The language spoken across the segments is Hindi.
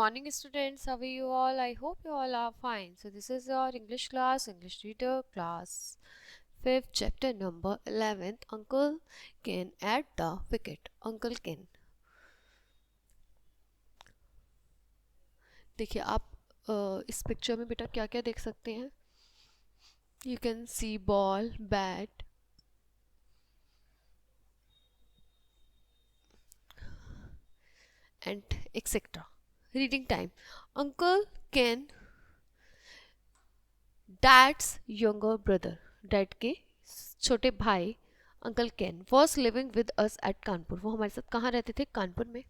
morning, students. How are you all? I hope you all are fine. So, this is your English class, English reader class 5th, chapter number 11th. Uncle Ken at the wicket. Uncle Ken. देखिए आप इस पिक्चर में बेटा क्या क्या देख सकते हैं. You can see ball, bat, and etc. Reading time. Uncle Ken, Dad's younger brother, Dad के छोटे भाई uncle Ken was living with us at Kanpur. वो हमारे साथ कहाँ रहते थे? कानपुर में.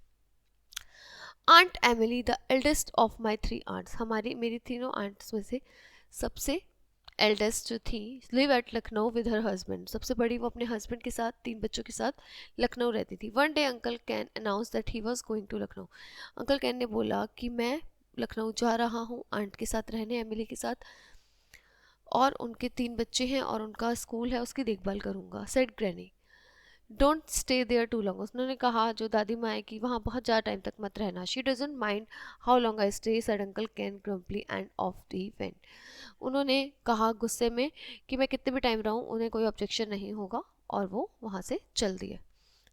Aunt Emily the eldest of my 3 aunts. मेरी तीनों आंट्स में से सबसे एल्डेस्ट जो थी, live at Lucknow with her husband. सबसे बड़ी वो अपने हस्बैंड के साथ 3 बच्चों के साथ लखनऊ रहती थी. One day uncle Ken announce that he was going to Lucknow. Uncle Ken ने बोला कि मैं लखनऊ जा रहा हूँ आंट के साथ रहने, एमिली के साथ, और उनके 3 बच्चे हैं और उनका स्कूल है, उसकी देखभाल करूँगा. Said granny. Don't stay there too long. उन्होंने कहा, जो दादी माँ है, कि वहाँ बहुत ज़्यादा टाइम तक मत रहना. She doesn't mind how long I stay, said uncle Ken grumpily and off they went. उन्होंने कहा गुस्से में कि मैं कितने भी टाइम रहूँ, उन्हें कोई ऑब्जेक्शन नहीं होगा, और वो वहाँ से चल दिए.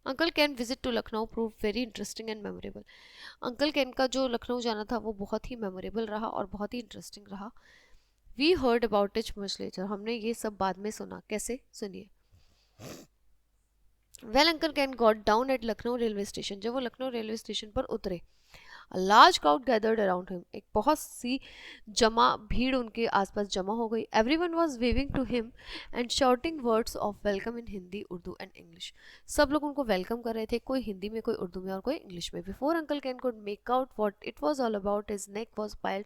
Uncle Ken visit to Lucknow prove very interesting and memorable. Uncle Ken का जो लखनऊ जाना था वो बहुत ही मेमोरेबल रहा और बहुत ही इंटरेस्टिंग रहा. We heard about it much later. हमने ये सब बाद में सुना. कैसे? सुनिए. Well uncle Ken got down at Lucknow railway station. जब वो लखनऊ रेलवे स्टेशन पर उतरे, a large crowd gathered around him. एक बहुत सी भीड़ उनके आसपास जमा हो गई. Everyone was waving to him and shouting words of welcome in Hindi, Urdu and English. सब लोग उनको वेलकम कर रहे थे, कोई हिंदी में, कोई उर्दू में और कोई इंग्लिश में. Before uncle Ken could make out what it was all about, his neck was piled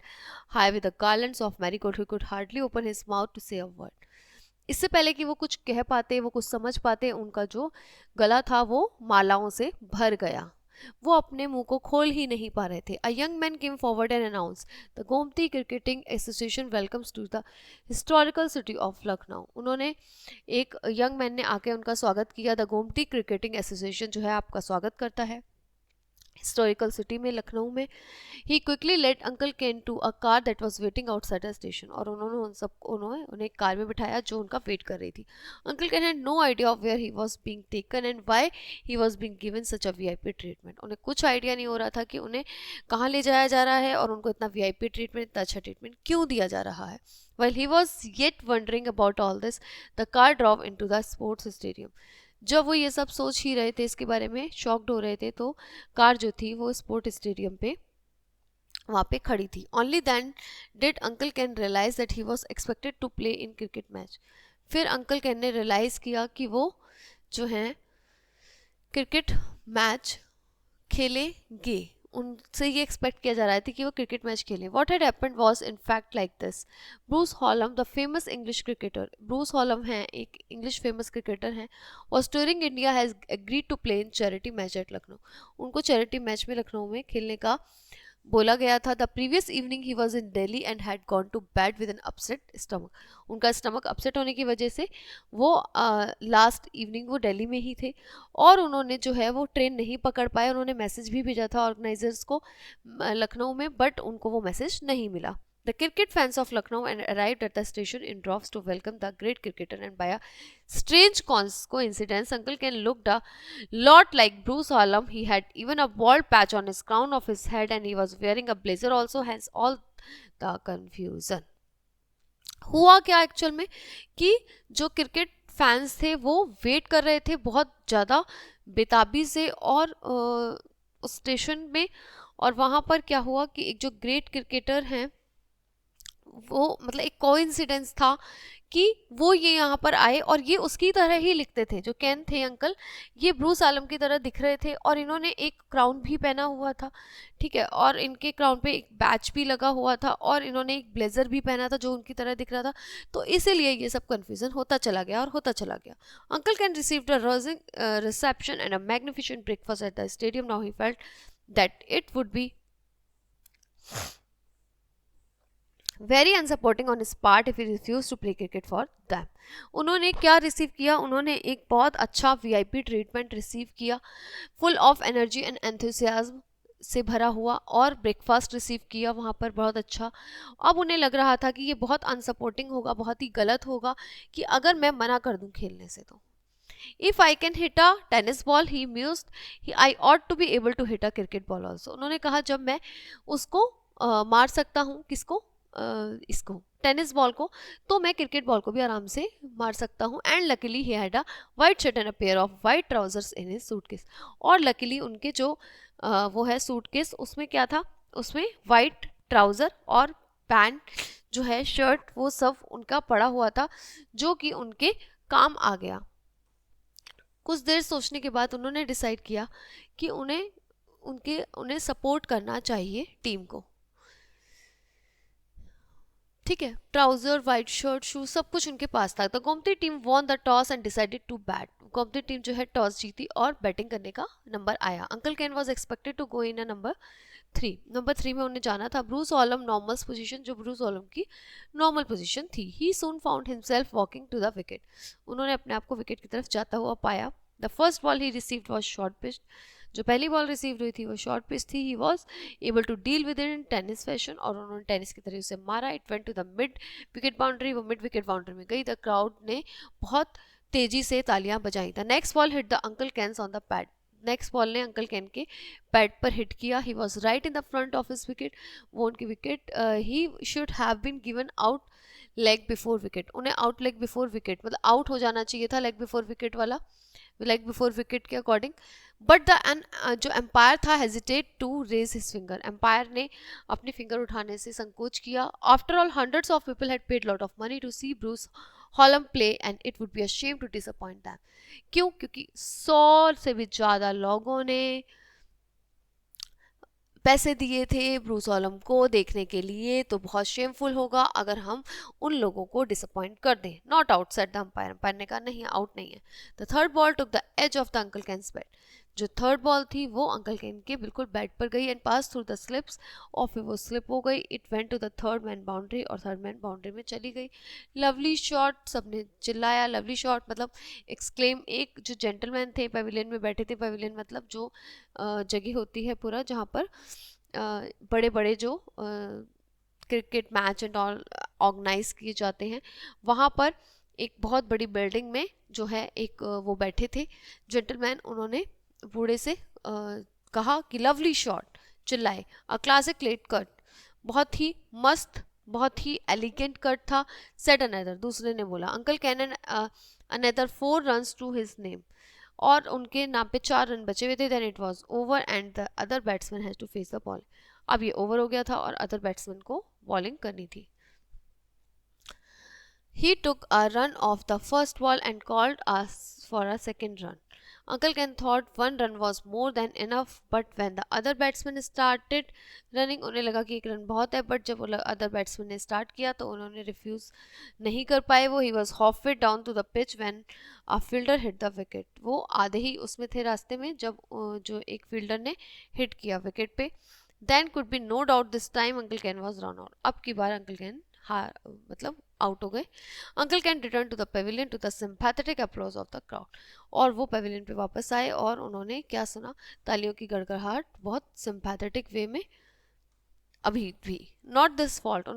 high with the garlands of marigold. He could hardly open his mouth to say a word. इससे पहले कि वो कुछ कह पाते, वो कुछ समझ पाते, उनका जो गला था वो मालाओं से भर गया. वो अपने मुंह को खोल ही नहीं पा रहे थे. A young man came forward and announce, the Gomti cricketing association welcomes to the historical city of Lucknow. उन्होंने, एक यंग मैन ने आके उनका स्वागत किया. द गोमती क्रिकेटिंग एसोसिएशन जो है आपका स्वागत करता है हिस्टोरिकल सिटी में, लखनऊ में. He quickly led uncle Ken to a car that was waiting outside the station. और उन्होंने उन्हें एक कार में बिठाया जो उनका वेट कर रही थी. Uncle Ken had no idea of where he was being taken and why he was being given such a VIP treatment. उन्हें कुछ आइडिया नहीं हो रहा था कि उन्हें कहाँ ले जाया जा रहा है और उनको इतना वीआईपी ट्रीटमेंट, इतना अच्छा ट्रीटमेंट क्यों दिया जा रहा है. While he was yet wondering about all this, the car drove into the sports stadium. जब वो ये सब सोच ही रहे थे, इसके बारे में शॉक्ड हो रहे थे, तो कार जो थी वो स्पोर्ट स्टेडियम पे वहाँ पे खड़ी थी. Only then did uncle Ken realise that he was expected to play in cricket match. फिर अंकल कैन ने रियलाइज़ किया कि वो जो हैं क्रिकेट मैच खेलेंगे. उनसे ये एक्सपेक्ट किया जा रहा था कि वो क्रिकेट मैच खेलें. What had happened was in fact like this. Bruce Hallam, the famous English cricketer, Bruce Hallam हैं, एक इंग्लिश फेमस क्रिकेटर हैं, was touring India, has agreed to play in charity match at Lucknow. उनको चैरिटी मैच में लखनऊ में खेलने का बोला गया था. The previous evening he was in Delhi and had gone to bed with an upset stomach. उनका स्टमक अपसेट होने की वजह से वो लास्ट इवनिंग वो दिल्ली में ही थे और उन्होंने जो है वो ट्रेन नहीं पकड़ पाए. उन्होंने मैसेज भी भेजा था ऑर्गेनाइजर्स को लखनऊ में, बट उनको वो मैसेज नहीं मिला. The cricket fans of Lucknow and arrived at the station in droves to welcome the great cricketer, and by a strange coincidence, Uncle Ken looked a lot like Bruce Hallam. He had even a bald patch on his crown of his head and he was wearing a blazer also, hence all the confusion. हुआ क्या एक्चुअल में कि जो क्रिकेट फैंस थे वो वेट कर रहे थे बहुत ज़्यादा बेताबी से और उस स्टेशन में. और वहाँ पर क्या हुआ कि एक जो ग्रेट क्रिकेटर हैं वो, मतलब एक कोइंसिडेंस था कि वो ये यहाँ पर आए और ये उसकी तरह ही लिखते थे. जो कैन थे अंकल, ये ब्रूस आलम की तरह दिख रहे थे और इन्होंने एक क्राउन भी पहना हुआ था, ठीक है, और इनके क्राउन पे एक बैच भी लगा हुआ था और इन्होंने एक ब्लेजर भी पहना था जो उनकी तरह दिख रहा था. तो इसीलिए ये सब कन्फ्यूजन होता चला गया और होता चला गया. Uncle can received a rousing reception and a magnificent breakfast at the stadium. Now he felt that it would B very unsupporting on his part if he refused to play cricket for them. उन्होंने क्या रिसीव किया? उन्होंने एक बहुत अच्छा वीआईपी ट्रीटमेंट रिसीव किया, full of energy and enthusiasm. से भरा हुआ और ब्रेकफास्ट रिसीव किया वहाँ पर बहुत अच्छा। अब उन्हें लग रहा था कि ये बहुत अनसपोर्टिंग होगा, बहुत ही गलत होगा कि अगर मैं मना कर दूँ खेलने से तो। If I can hit a tennis ball, he mused, I ought to be able to hit a cricket ball also. उन्होंने कहा जब मैं उसको मार सकता हूँ, किसको, इसको टेनिस बॉल को, तो मैं क्रिकेट बॉल को भी आराम से मार सकता हूँ। And luckily he had a white shirt and a pair of white trousers in his suitcase. और लकीली उनके जो वो है सूटकेस, उसमें क्या था, उसमें वाइट ट्राउजर और पैंट जो है, शर्ट, वो सब उनका पड़ा हुआ था जो कि उनके काम आ गया। कुछ देर सोचने के बाद उन्होंने डिसाइड किया कि उन्हें सपोर्ट करना चाहिए टीम को। ठीक है, ट्राउजर, वाइट शर्ट, शूज, सब कुछ उनके पास था। तो Gomti team won the toss and decided to bat. Gomti team जो है टॉस जीती और बैटिंग करने का नंबर आया। Uncle Ken was expected to go in a number 3। Number 3 में उन्हें जाना था। ब्रूस हॉलम नॉर्मल पोजीशन, जो ब्रूस हॉलम की नॉर्मल पोजीशन थी। He soon found himself walking to the wicket. उन्होंने अपने आप को विकेट की तरफ जाता हुआ पाया। The first ball he received was short pitch. जो पहली बॉल रिसीव हुई थी वो शॉर्ट पिच थी। He was able to deal with in tennis fashion, और उन्होंने टेनिस की तरह उसे मारा। It went to the mid wicket boundary, वो मिड विकेट बाउंड्री में गई। द क्राउड ने बहुत तेजी से तालियां बजाई। The next ball hit the uncle Ken's on the pad. Next ball ने अंकल कैन के पैड पर हिट किया। He was right in the front of his wicket, वो उनकी wicket, he should have been given out leg before wicket. उन्हें आउट लेग बिफोर विकेट, मतलब आउट हो जाना चाहिए था लेग बिफोर विकेट वाला, लेग बिफोर विकेट के अकॉर्डिंग। बट द जो एम्पायर था hesitate to raise his finger. Umpire ने अपनी फिंगर उठाने से संकोच किया। After all hundreds of people had paid lot of money to see Bruce Hallam play and it would be a shame to disappoint them. क्यों? क्योंकि 100 से भी ज़्यादा लोगों ने पैसे दिए थे ब्रूस हॉलम को देखने के लिए, तो बहुत शेमफुल होगा अगर हम उन लोगों को डिसअपॉइंट कर दें। Not out said the umpire. Umpire ने कहा नहीं, आउट नहीं है। The third ball took the edge of the uncle Ken's bat. जो थर्ड बॉल थी वो अंकल कैन के बिल्कुल बैट पर गई and pass through the slips, और फिर वो स्लिप हो गई। It went to the third man boundary, और थर्ड मैन बाउंड्री में चली गई। लवली शॉट, सबने चिल्लाया लवली शॉट, मतलब एक्सक्लेम। एक जो जेंटलमैन थे पवेलियन में बैठे थे, पवेलियन मतलब जो जगह होती है पूरा जहाँ पर बड़े बड़े जो cricket match and all organise किए जाते हैं, वहाँ पर एक बहुत बड़ी बिल्डिंग में जो है एक वो बैठे थे जेंटलमैन। उन्होंने बूढ़े से कहा कि लवली शॉट, चिल्लाए। अ क्लासिक लेट कट, बहुत ही मस्त, बहुत ही एलिगेंट कट था। सेड अनदर, दूसरे ने बोला। Uncle Ken another 4 runs to his name, और उनके नाम पे 4 रन बचे हुए थे। Then it was over and the other batsman has to face the ball. अब ये ओवर हो गया था और अदर बैट्समैन को बॉलिंग करनी थी। He took a run off the first ball and called us for a second run. Uncle Ken thought 1 run was more than enough, but when the other batsman started running, उन्हें लगा कि 1 रन बहुत है, बट जब अदर बैट्समैन ने स्टार्ट किया तो उन्होंने रिफ्यूज़ नहीं कर पाए। वो he was halfway down to the pitch when a fielder hit the wicket. वो आधे ही उसमें थे रास्ते में जब जो एक फील्डर ने हिट किया विकेट पे। Then could be no doubt this time Uncle Ken was run out. अब की बार अंकल कैन हार, मतलब आउट हो गए। Uncle Ken return to the pavilion to the sympathetic applause of the crowd, और वो पेविलियन पे वापस आए और उन्होंने क्या सुना, तालियों की गड़गड़ाहट बहुत सिंपैथेटिक वे में। अभी भी नॉट दिस फॉल्ट,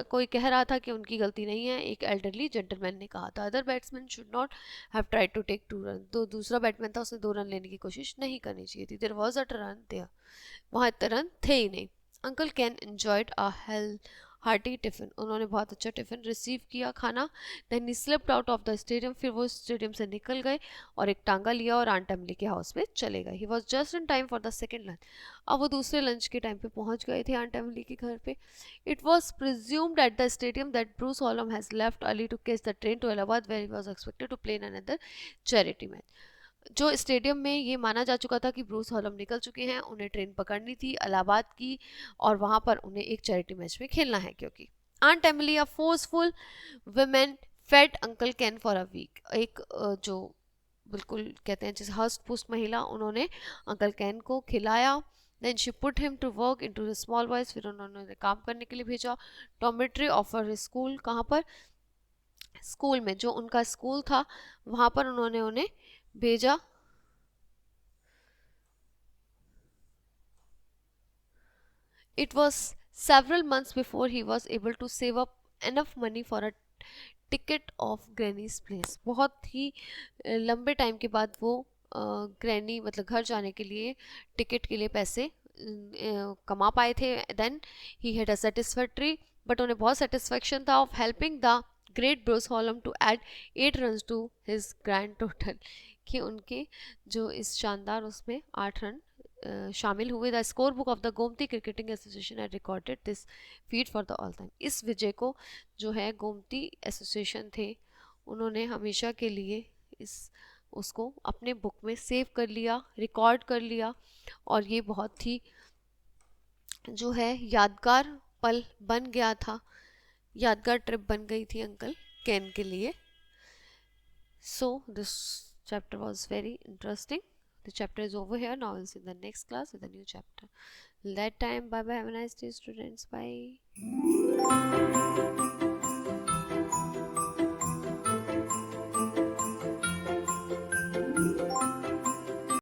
कोई कह रहा था कि उनकी गलती नहीं है, एक एल्डरली जेंटलमैन ने कहा था। Other batsman should not have tried to take 2 run, तो दूसरा बैट्समैन था, उसने 2 रन लेने की कोशिश नहीं करनी चाहिए थी। There was a run there, वहाँ इतने रन थे ही नहीं। Uncle Ken enjoyed a hale hearty tiffin, उन्होंने बहुत अच्छा टिफिन रिसीव किया, खाना। Then he slipped out of the stadium, फिर वो स्टेडियम से निकल गए और एक टांगा लिया और आंट एमिली के हाउस में चले गए। He was just in time for the second lunch, अब वो दूसरे लंच के टाइम पे पहुंच गए थे आंट एमिली के घर पे। It was presumed at the stadium that Bruce Hallam has left early to catch the train to Allahabad where he was expected to play in another charity match. जो स्टेडियम में ये माना जा चुका था कि ब्रूस हॉलम निकल चुके हैं, उन्हें ट्रेन पकड़नी थी इलाहाबाद की, और वहाँ पर उन्हें एक चैरिटी मैच में खेलना है। क्योंकि aunt Emily, a forceful women, fed uncle Ken for a week, एक जो बिल्कुल कहते हैं जैसे हस्ट पुस्ट महिला, उन्होंने अंकल कैन को खिलाया। Then she put him to work in to the small boys, फिर उन्होंने काम करने के लिए भेजा। डॉर्मेट्री ऑफर स्कूल, कहाँ पर, स्कूल में, जो उनका स्कूल था वहाँ पर उन्होंने उन्हें भेजा। It was several months before he was able to save up enough money for a ticket of grannies place. बहुत ही लंबे टाइम के बाद वो ग्रैनी मतलब घर जाने के लिए टिकट के लिए पैसे कमा पाए थे. Then he had a satisfactory, but उन्हें बहुत सेटिस्फेक्शन था of helping the great Bruce Hallam to add 8 run to his grand total, कि उनके जो इस शानदार उसमें 8 रन शामिल हुए. The score book of the Gomti cricketing association had recorded this feet for the all time. इस विजय को जो है गोमती एसोसिएशन थे उन्होंने हमेशा के लिए इस उसको अपने बुक में सेव कर लिया, रिकॉर्ड कर लिया, और ये बहुत ही जो है यादगार पल बन गया था, यादगार ट्रिप बन गई थी अंकल केन के लिए. So this chapter was very interesting. The chapter is over here. Now we'll see the next class with a new chapter. Till that time, bye bye. Have a nice day, students. Bye.